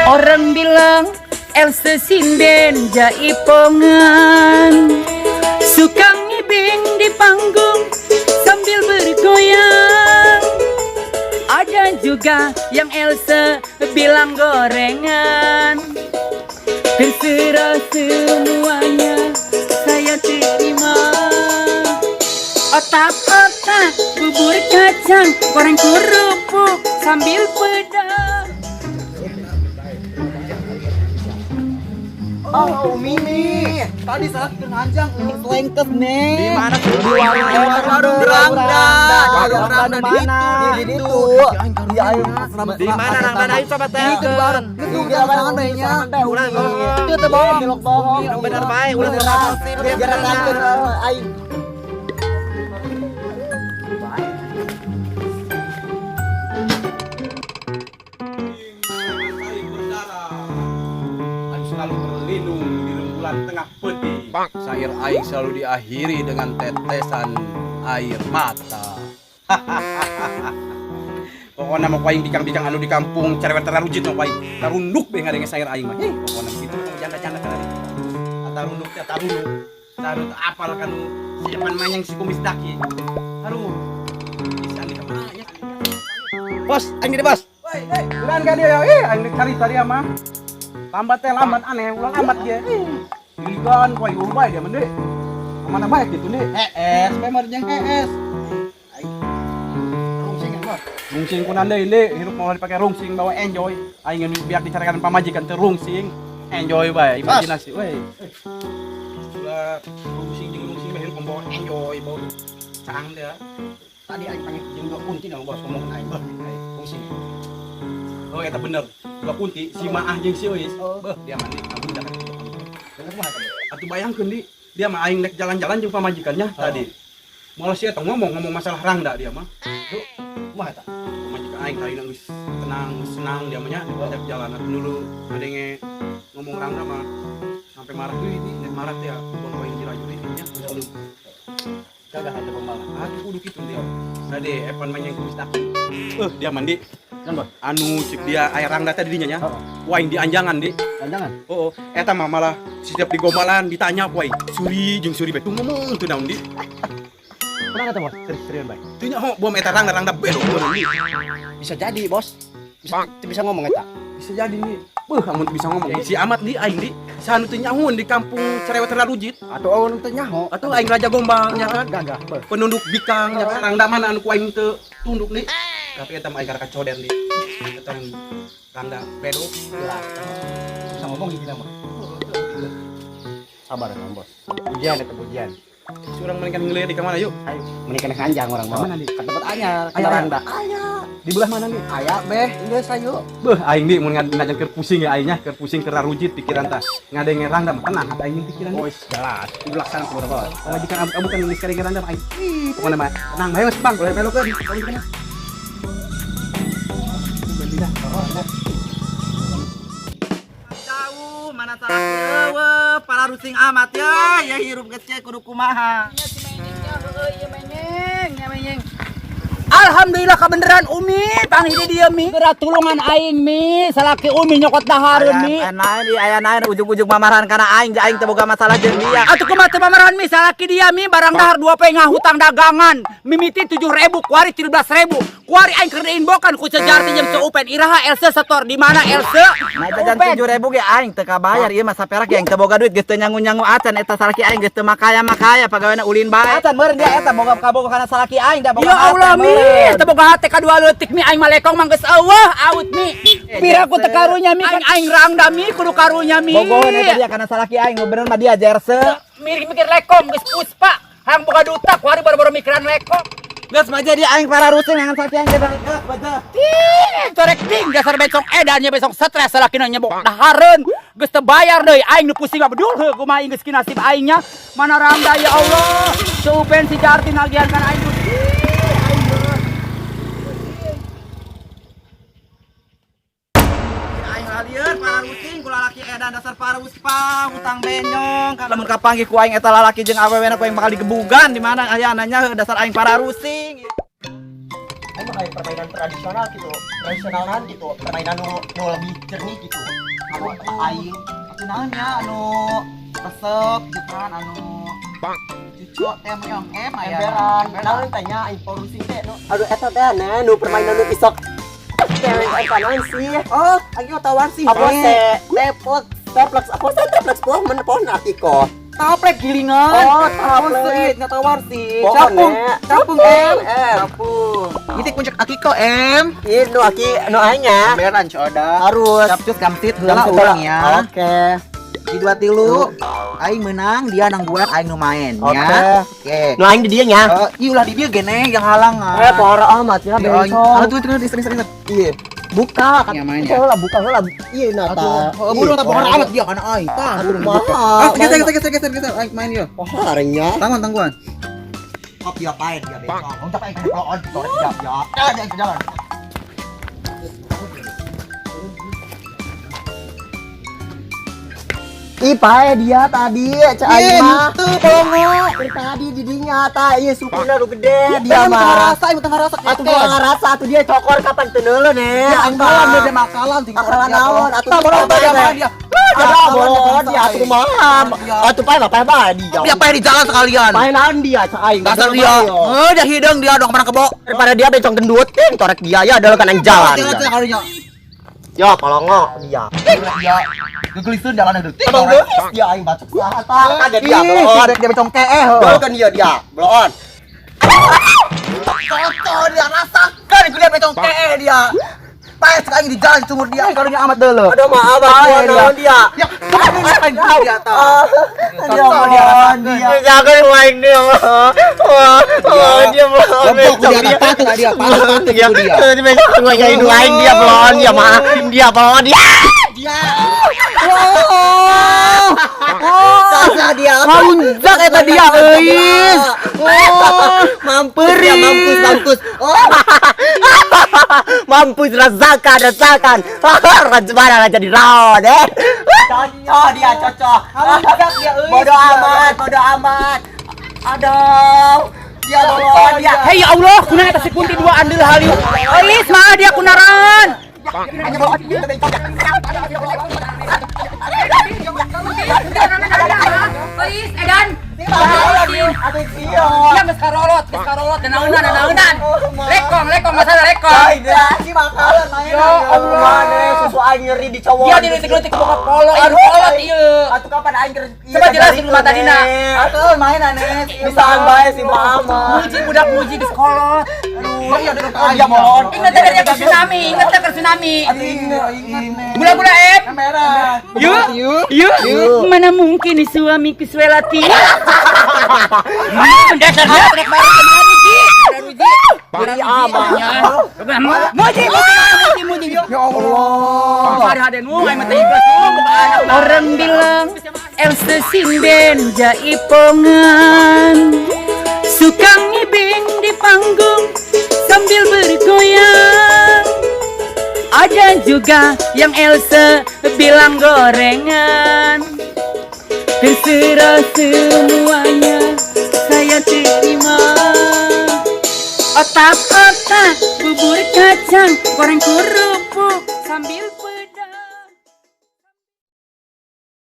Orang bilang Elsa sinden jaipongan, suka ngibing di panggung sambil bergoyang. Ada juga yang Elsa bilang gorengan. Terserah semuanya saya terima. Otak-otak, bubur kacang, goreng kerupuk sambil pedang. Oh, Mimi, tadi saat kenanjang selengket nih. Di mana tuh? Di warung Rangda. Di itu. Di ayo. Di mana Rangda itu coba teh? Itu baru. Itu di lapangan mainnya. Ulang. Itu teh bohong, belok bohong. Bener baik, ulang dirapor sih. Biar nanti aing. Selalu berlindung di rembulan tengah peti. Sair aing selalu diakhiri dengan tetesan air mata. Pokoknya mau aing bikang-bikang anu di kampung cerewet terarujit mau aing. Tarunduk be ngadenge sair aing mah. Pokoknya begitu janda-janda kan. Tarunduk ya tarunduk. Tarut apal kan siapan manyang si kumis daki. Aduh. Bisa nih kemana ya? Bos, aing di bos. Woi, bukan kan dia. Aing dicari tadi mah. Lambat teh lambat aneh, ulang lambat dia. Diligan poe ubay dia mende. Kemana baik gitu nih? ES, memang yang ES. Rungsing kan, Bos? Rungsing kunan deui nih, hirup mau dipakai rungsing bawa enjoy. Aing biar dicarikan pamajikan teu rungsing. Enjoy bae, imajinasi we. Sudah rungsing jeung rungsing mah hirup membawa enjoy, bawa cang dia. Tadi aing panggil jeung dua kunti nang Bos ngomong aing, rungsing. Oh, eta bener. Dua kunti, si Maah jeung si Ois. Beuh, dia mandi ampun dah. Atuh bayangkeun di, dia mah aing nek jalan-jalan jeung pamajikannya tadi. Malah si eta ngomong masalah Rangda dia mah. Tuh, kumaha eta? Pamajikan aing tadi geus tenang, senang dia mah nya diajak jalan atuh dulu ngadenge ngomong Rangda mah sampai marah deui di, nek marah teh pun poin dirajuri nya. Jaga hati pembalap. Atuh kudu kitu dia. Tadi Evan mah yang kumis daki. Dia mandi. Anu cik dia air Rangda tadi dinya nya. Wain di anjangan di. Anjangan. Oh, eta mah malah setiap di gombalan ditanya poe. Suri jeung Suri betul ngomong teu naon di. Kenapa tuh, Bos? Serius baik. Teu nya ho bom eta Rangda bedo di. Bisa jadi, Bos. Bisa ngomong eta. Bisa jadi nih. Beuh, amun bisa ngomong. Si amat di aing di. Sanu teu nyahoun di kampung cerewet terlarujit. Atau orang teh nyaho. Atuh aing raja gombal nya kan. Gagah, beuh. Penunduk bikang nya kan Rangda mana anu ku aing teu tunduk di. Tapi eta mah aing karaka coder di. Eta Rangda bedo. Bisa ngomong gini mah. Sabar ya, Bos. Ujian itu ujian. Surang mendingan ngelihat di kemana yuk? Ayo, menikah kanjang orang mah. Mana nih? Ke tempat anyar, ke Aya, Rangda. Aya. Di belah mana nih? Aya beh, geus ayo. Beuh, aing di mun ngajan keur pusing ya aingnya, keur pusing keur rarujit pikiran tah. Ngadenge Rangda mah tenang hata aing pikiran. Oh, jelas. Kudu laksana kudu, Bos. Pamajikan abu kan geus kareng Rangda mah aing. Ih, pokona mah tenang bae Mas Bang, boleh melokeun. Pamajikan. Jauh mana salah eueuh, para rusing amat ya hirup gece kudu kumaha. Alhamdulillah kebeneran Umi, panggil dia Mi. Gerak tulungan aing Mi, salaki Umi nyokot dahareun Mi. Aya naon ujug-ujug mamaran kana aing teh boga masalah jeung dia. Atuh kumaha teh pamarahan Mi, salaki dia Mi barang dahar 2 pengah hutang dagangan. Mimiti 7.000, kuari 13.000. Kuari aing keur diinbokan ku Sejarti jeung Ceupen. Iraha Elsa setor di mana Elsa? Nah jajan 7.000 ge aing teu kabayar ieu mah saperak aing teu boga duit geus teu nyangu-nyangu acan eta salaki aing geus teu makaya pagaweana ulin bae. Acan meureun dia eta boga kaboga kana salaki aing da boga. Ya Allah Mi, teu boga hate ka 2 leutik Mi aing malekong mah geus eueuh aut Mi. Pira ku teu karunya Mi kan aing Rangda Mi kudu karunya Mi. Bogohon eta dia kana salaki aing bener mah dia jerse. Mikir lekong geus puspa. Hang boga duta kuari baru-baru mikiran lekong. Geus mah jadi aing para rusing ngan salaki aing geus baca. Corek ting dasar besok edannya besok stres salakina nyebok dahareun geus teu bayar deui aing nu pusing mah bedul heuh kumaha geus ki nasib aingnya mana Rangda ya Allah Ceupen si Jarti nagihan kan aing Lieur para rusing kula laki edan dasar para uspa hutang benyong lamun kapanggih ku aing eta lalaki jeung awewena ku aing bakal digebugan di mana aya ananya dasar aing para rusing. Aing mah kayak permainan tradisional gitu. Tradisionalan gitu. Permainan nu lebih jernih gitu. Anu aing atuh naonnya anu resep gitu kan anu cucu yang emberan. Naon tanya aing polusi teh nu. Aduh eta teh nu permainan nu isok. Kanan sih. Oh, aing tawar sih. Apa teplex apa sih teplex pohon men pohon artiko. Taplek gilingan. Oh, taplek. Nggak tawar sih. Capung M. Capung. Ini puncak akiko M. Ini aki anya. Beran coda. Harus. Capcus gamsit heula urang ya. Oke. Di 2-3 aing menang, dia nang buat aing nu main ya. Oke. Nu aing di dieu nya. Ieu ulah di dieu gene yang halang. Parah amat ya bencong. Tuh diser. Iya. Buka kan. Ya, main ya. Buka heula. Iya nata. Buru tak parah amat dia kana aing. Tah, buru buka. Geser aing main ieu. Parahnya. Tangguan. Hop dia pae dia bencong. Untuk aing bloon gitu ya. Jangan. Ipae dia tadi, cak aing mah. Tuh polongo. Dari tadi didinya ta ieu sukuna nu gede dia mah. Aing teu ngarasa Atuh gua ngarasa atuh dia cokor kapan teu neuleuh ne. Aing malam dia makalan tinggal Makalan naon atuh bolong dia mah dia. Ada bolong dia atuh maham. Atuh pae mah pae bae dia. Dia pae di jalan sekalian. Pae naon dia cak aing. Dasar dia. Dia hidung dia dong kemana kebo. Daripada dia bencong gendut ting torek dia ya adalah kan yang jalan. Kalinya. Ya polongo dia. Dia gegeliseun jalan deuk. Abang geus dia aing bacok sahata ada dia bloon. Dia becong keeh. Bloon kan dia bloon. Cocok dia rasakan dia becong keeh dia. Pae sekali di jalan sumur dia karunya amat deuleuh. Aduh maaf abang naon dia. Ya, dia tah. Dia mah dia rasakeun. Jangan main dia mah. Wah, dia mah. Dia patut dia. Dia besok gua kayak aing dia belon dia mah. Dia belon dia. Sasa dia. Maunjak eta dia euy. Mampus dia mampus. Mampus rasakan. Rajbana raja di raon Cocok dia cocok. Bodoh amat. Aduh. Dia belon dia. Hei ya Allah, kunaon eta si Kunti dua andil haliu. Euy, mah dia kunaran. Please, Edan. Dia geus karolot dan naeunan. Lekong masalah lekong. Si makalan main. Ya Allah. Susu aing nyeri di cowok. Dia diletik-letik boga polo, ieu kolot ieu. Atuh kapan aing keur Coba jelasin dulu tadina. Atuh mainan bisaan bae si mama. Muji budak muji geus kolot. Iya deuk aing molon. Ingat teh ke tsunami. Gula-gula em. Yuk. Mana mungkin nih suami Kiswelati. Dasarnya trek baru Ruji. Beri abahnya. Muji. Ya Allah. Hari hadengu ai mah teh ikhlas buka anak. Orang bilang Elsa sinden jaipongan. Suka ngibing di panggung sambil bergoyang. Ada juga yang Elsa bilang gorengan. Terserah semuanya saya terima. Otak-otak, bubur kacang, goreng kurung